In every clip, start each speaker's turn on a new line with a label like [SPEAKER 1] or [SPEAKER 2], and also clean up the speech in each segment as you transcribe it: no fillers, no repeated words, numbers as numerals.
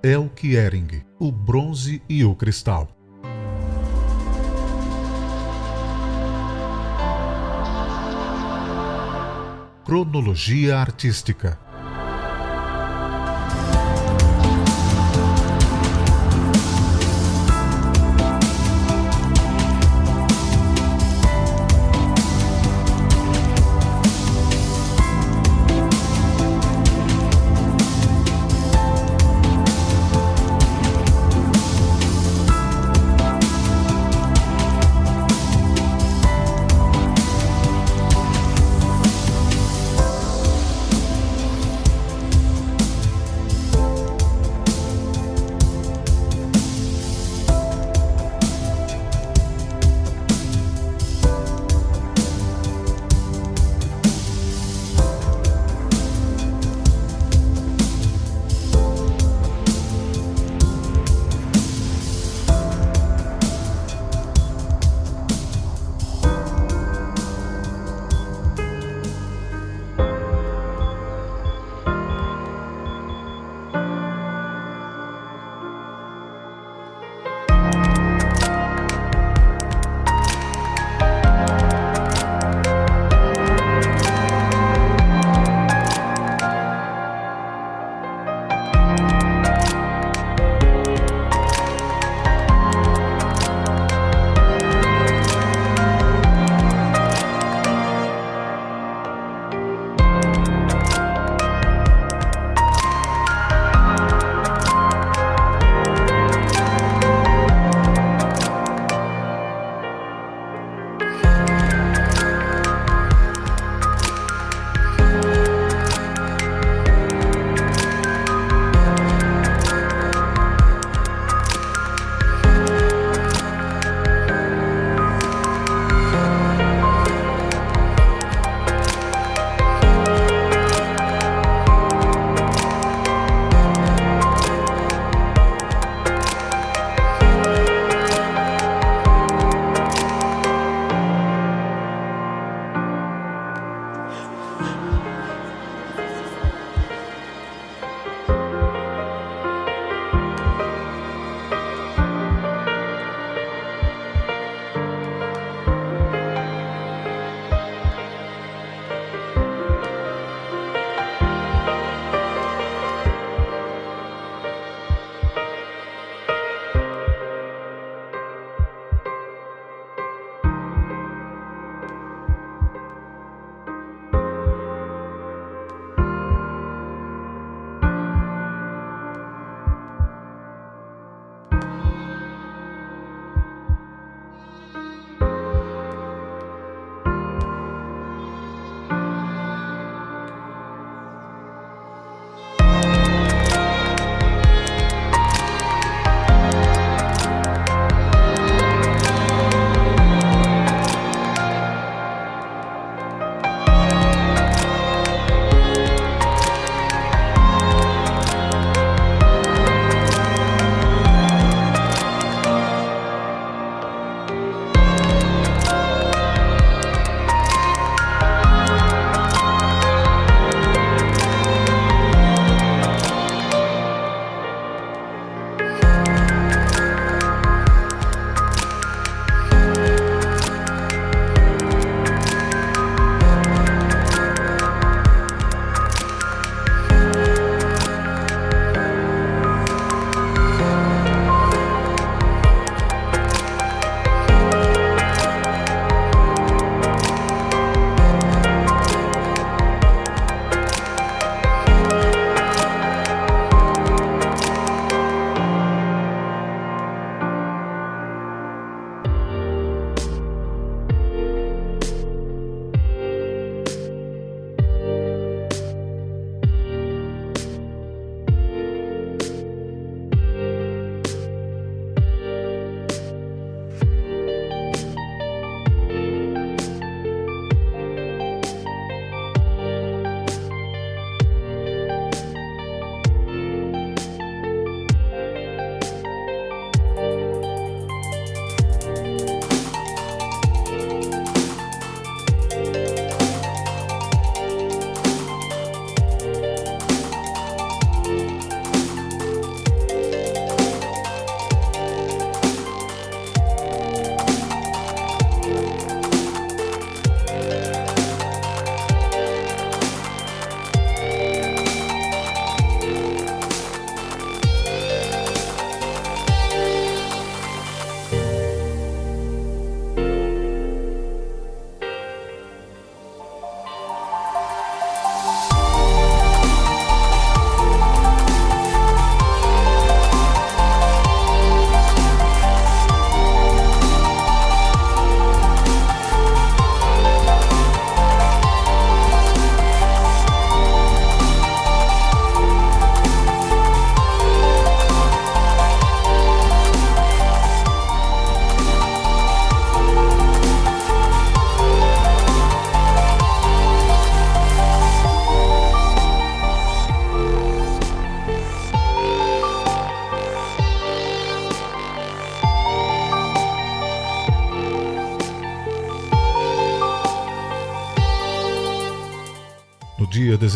[SPEAKER 1] Elke-Ehring, o bronze e o cristal. Cronologia artística.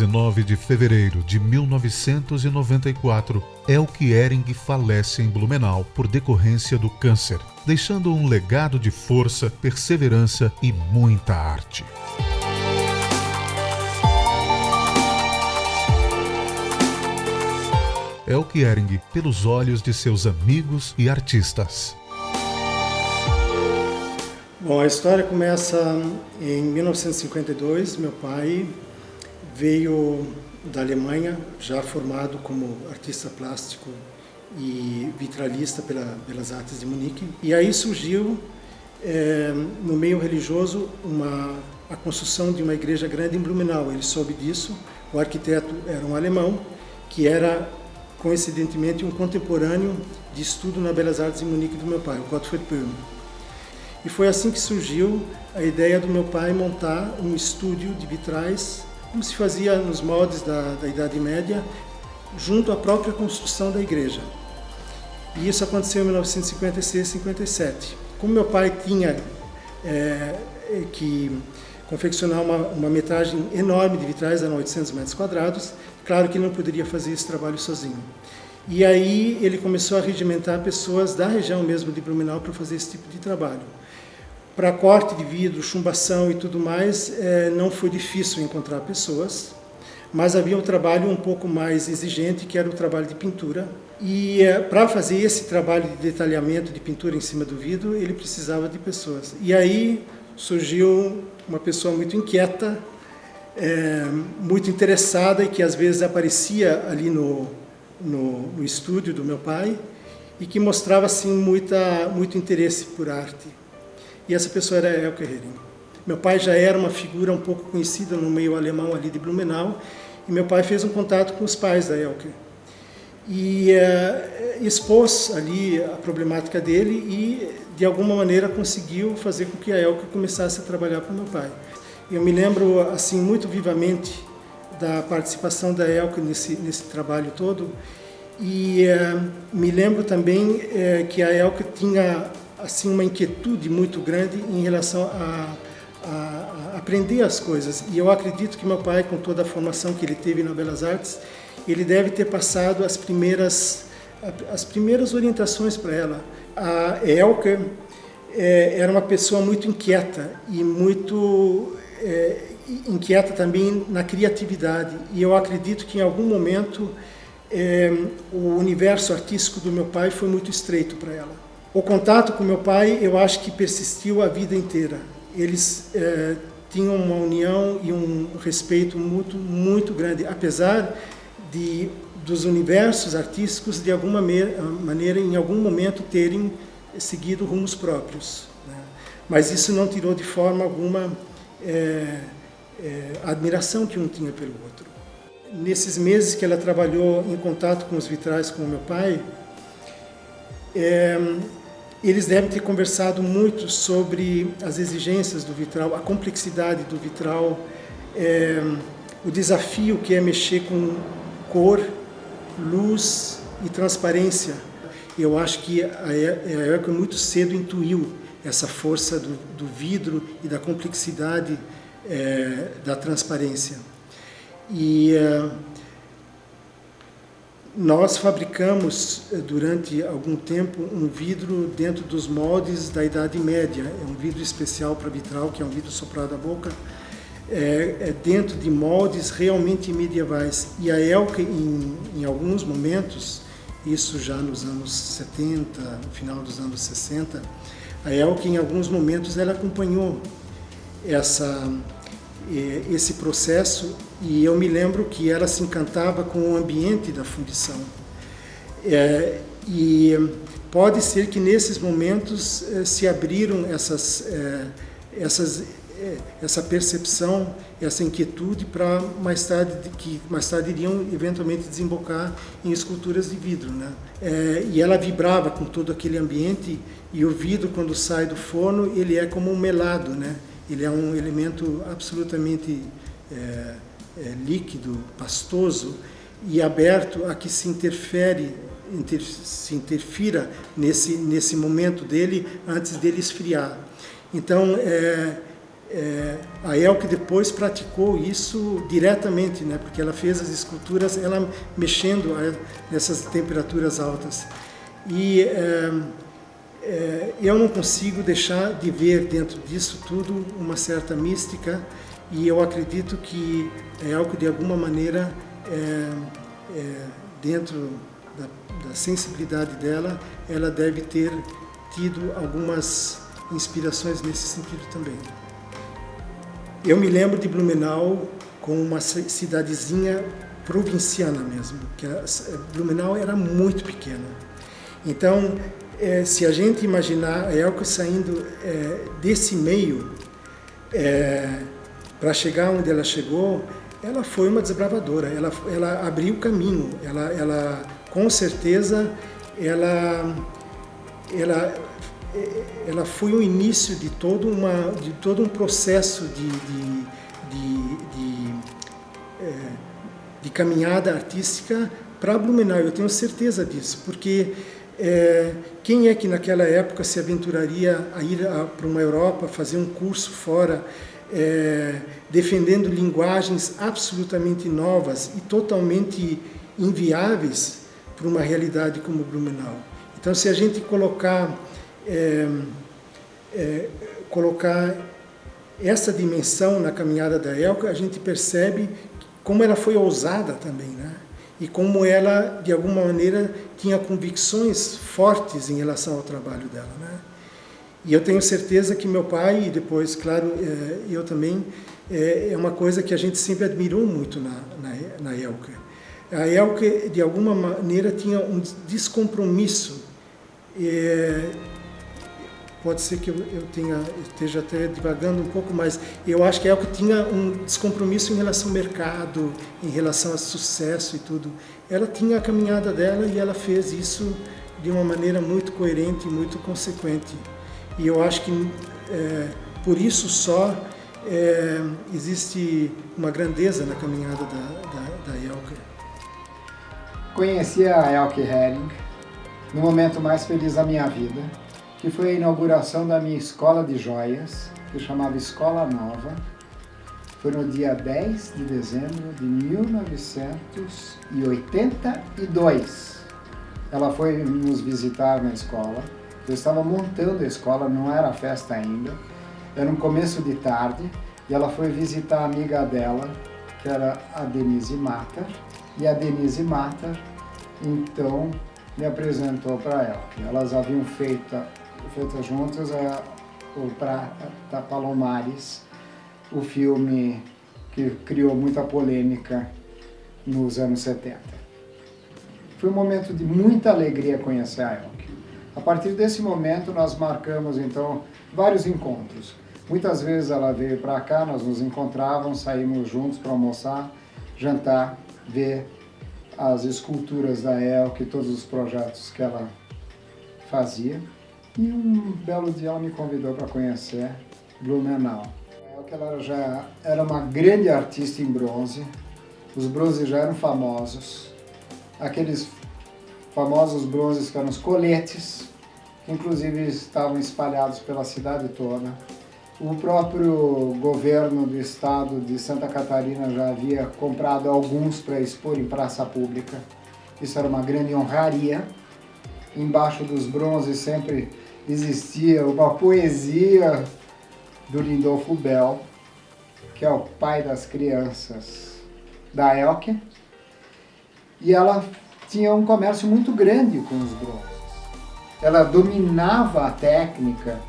[SPEAKER 1] 19 de fevereiro de 1994, Elke Ehring falece em Blumenau por decorrência do câncer, deixando um legado de força, perseverança e muita arte. Elke Ehring pelos olhos de seus amigos e artistas.
[SPEAKER 2] Bom, a história começa em 1952. Meu pai veio da Alemanha, já formado como artista plástico e vitralista pelas Artes de Munique. E aí surgiu, no meio religioso, a construção de uma igreja grande em Blumenau. Ele soube disso. O arquiteto era um alemão, que era, coincidentemente, um contemporâneo de estudo na Belas Artes de Munique do meu pai, o Gottfried Böhm. E foi assim que surgiu a ideia do meu pai montar um estúdio de vitrais, como se fazia nos moldes da Idade Média, junto à própria construção da igreja. E isso aconteceu em 1956, 57. Como meu pai tinha que confeccionar uma metragem enorme de vitrais, eram 800 metros quadrados, claro que ele não poderia fazer esse trabalho sozinho. E aí ele começou a regimentar pessoas da região mesmo de Blumenau para fazer esse tipo de trabalho. Para corte de vidro, chumbação e tudo mais, não foi difícil encontrar pessoas, mas havia um trabalho um pouco mais exigente, que era o trabalho de pintura. E para fazer esse trabalho de detalhamento de pintura em cima do vidro, ele precisava de pessoas. E aí surgiu uma pessoa muito inquieta, muito interessada, e que às vezes aparecia ali no estúdio do meu pai, e que mostrava assim muito interesse por arte. E essa pessoa era Elke Ehring. Meu pai já era uma figura um pouco conhecida no meio alemão ali de Blumenau, e meu pai fez um contato com os pais da Elke. E expôs ali a problemática dele e, de alguma maneira, conseguiu fazer com que a Elke começasse a trabalhar com meu pai. Eu me lembro assim muito vivamente da participação da Elke nesse trabalho todo, e me lembro também que a Elke tinha assim uma inquietude muito grande em relação a aprender as coisas. E eu acredito que meu pai, com toda a formação que ele teve na Belas Artes, ele deve ter passado as primeiras orientações para ela. A Elke era uma pessoa muito inquieta e muito inquieta também na criatividade. E eu acredito que em algum momento o universo artístico do meu pai foi muito estreito para ela. O contato com meu pai, eu acho que persistiu a vida inteira. Eles tinham uma união e um respeito muito, muito grande, apesar dos universos artísticos, de alguma maneira, em algum momento, terem seguido rumos próprios, né? Mas isso não tirou de forma alguma a admiração que um tinha pelo outro. Nesses meses que ela trabalhou em contato com os vitrais com o meu pai, eles devem ter conversado muito sobre as exigências do vitral, a complexidade do vitral, o desafio que é mexer com cor, luz e transparência. Eu acho que a Elke muito cedo intuiu essa força do vidro e da complexidade da transparência. E nós fabricamos, durante algum tempo, um vidro dentro dos moldes da Idade Média. É um vidro especial para vitral, que é um vidro soprado à boca, dentro de moldes realmente medievais. E a Elke, em alguns momentos, isso já nos anos 70, no final dos anos 60, a Elke, em alguns momentos, ela acompanhou esse processo, e eu me lembro que ela se encantava com o ambiente da fundição. E pode ser que nesses momentos se abriram essa percepção, essa inquietude para que mais tarde iriam eventualmente desembocar em esculturas de vidro, né? E ela vibrava com todo aquele ambiente, e o vidro, quando sai do forno, ele é como um melado, né? Ele é um elemento absolutamente líquido, pastoso e aberto a que se interfira nesse momento dele, antes dele esfriar. Então, a Elke depois praticou isso diretamente, né? Porque ela fez as esculturas, ela mexendo nessas temperaturas altas. E eu não consigo deixar de ver dentro disso tudo uma certa mística, e eu acredito que a Elke, de alguma maneira, dentro da sensibilidade dela, ela deve ter tido algumas inspirações nesse sentido também. Eu me lembro de Blumenau como uma cidadezinha provinciana mesmo, que Blumenau era muito pequena. Então, se a gente imaginar a Elke saindo desse meio para chegar onde ela chegou, ela foi uma desbravadora, ela abriu o caminho, ela com certeza, ela foi o início de todo um processo de caminhada artística para Blumenau. Eu tenho certeza disso, porque quem é que naquela época se aventuraria a ir para uma Europa, fazer um curso fora, defendendo linguagens absolutamente novas e totalmente inviáveis para uma realidade como Blumenau? Então, se a gente colocar essa dimensão na caminhada da Elke, a gente percebe como ela foi ousada também, né? E como ela, de alguma maneira, tinha convicções fortes em relação ao trabalho dela, né? E eu tenho certeza que meu pai, e depois, claro, eu também, é uma coisa que a gente sempre admirou muito na Elke. A Elke, de alguma maneira, tinha um descompromisso. Pode ser que eu esteja até divagando um pouco, mas eu acho que a Elke tinha um descompromisso em relação ao mercado, em relação a sucesso e tudo. Ela tinha a caminhada dela e ela fez isso de uma maneira muito coerente, muito consequente. E eu acho que por isso só existe uma grandeza na caminhada da Elke.
[SPEAKER 3] Conheci a Elke Hering no momento mais feliz da minha vida, que foi a inauguração da minha escola de joias, que chamava Escola Nova. Foi no dia 10 de dezembro de 1982. Ela foi nos visitar na escola. Eu estava montando a escola, não era festa ainda. Era um começo de tarde e ela foi visitar a amiga dela, que era a Denise Matter. E a Denise Matter, então, me apresentou para ela. Elas haviam feito juntas o Prata Palomares, o filme que criou muita polêmica nos anos 70. Foi um momento de muita alegria conhecer a Elke. A partir desse momento nós marcamos então vários encontros. Muitas vezes ela veio para cá, nós nos encontrávamos, saímos juntos para almoçar, jantar, ver as esculturas da Elke, todos os projetos que ela fazia. E um belo dia ela me convidou para conhecer Blumenau. A Elke ela já era uma grande artista em bronze, os bronzes já eram famosos, aqueles famosos bronzes que eram os coletes, que inclusive estavam espalhados pela cidade toda. O próprio governo do estado de Santa Catarina já havia comprado alguns para expor em praça pública. Isso era uma grande honraria. Embaixo dos bronzes sempre existia uma poesia do Lindolfo Bell, que é o pai das crianças da Elke. E ela tinha um comércio muito grande com os bronzes. Ela dominava a técnica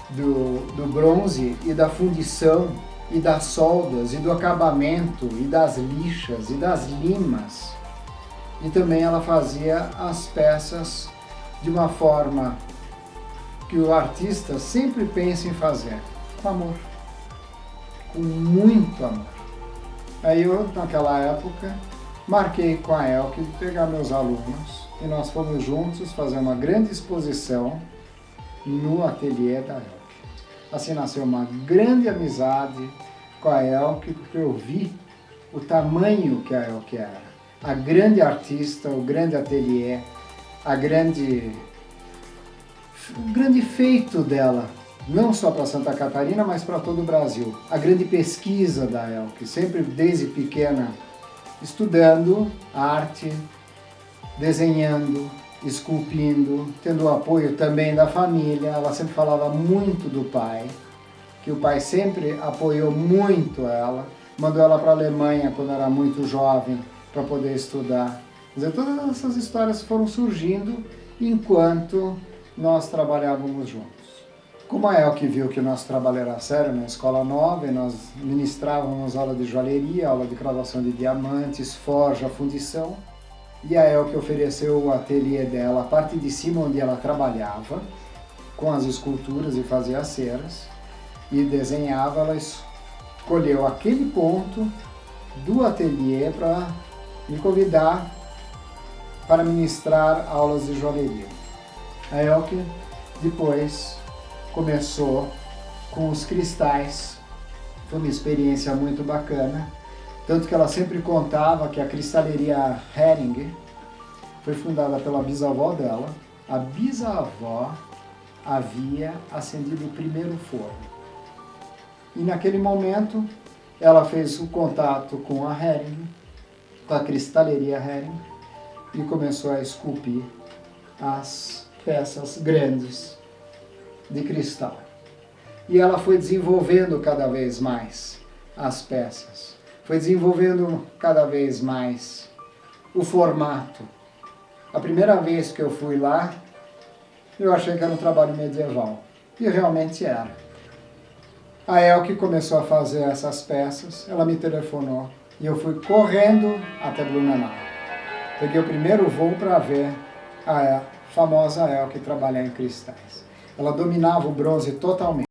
[SPEAKER 3] do bronze e da fundição e das soldas e do acabamento e das lixas e das limas. E também ela fazia as peças de uma forma que o artista sempre pensa em fazer, com amor, com muito amor. Aí eu, naquela época, marquei com a Elke de pegar meus alunos e nós fomos juntos fazer uma grande exposição no ateliê da Elke. Assim nasceu uma grande amizade com a Elke, porque eu vi o tamanho que a Elke era. A grande artista, o grande ateliê, o grande feito dela não só para Santa Catarina, mas para todo o Brasil. A grande pesquisa da Elke, sempre desde pequena, estudando arte, desenhando, esculpindo, tendo o apoio também da família. Ela sempre falava muito do pai, que o pai sempre apoiou muito ela, mandou ela para a Alemanha quando era muito jovem para poder estudar. Quer dizer, todas essas histórias foram surgindo enquanto nós trabalhávamos juntos. Como a Elke viu que o nosso trabalho era sério na escola nova, e nós ministrávamos aula de joalheria, aula de cravação de diamantes, forja, fundição, e a Elke ofereceu o ateliê dela, a parte de cima onde ela trabalhava, com as esculturas e fazia as ceras, e desenhava. Ela escolheu aquele ponto do ateliê para me convidar para ministrar aulas de joalheria. A Elke depois começou com os cristais, foi uma experiência muito bacana, tanto que ela sempre contava que a cristaleria Hering foi fundada pela bisavó dela. A bisavó havia acendido o primeiro forno. E naquele momento ela fez o contato com a Hering, com a cristaleria Hering, e começou a esculpir as peças grandes de cristal. E ela foi desenvolvendo cada vez mais as peças, foi desenvolvendo cada vez mais o formato. A primeira vez que eu fui lá, eu achei que era um trabalho medieval, e realmente era. A Elke começou a fazer essas peças, ela me telefonou, e eu fui correndo até Blumenau. Peguei o primeiro voo para ver a famosa Elke trabalhar em cristais. Ela dominava o bronze totalmente.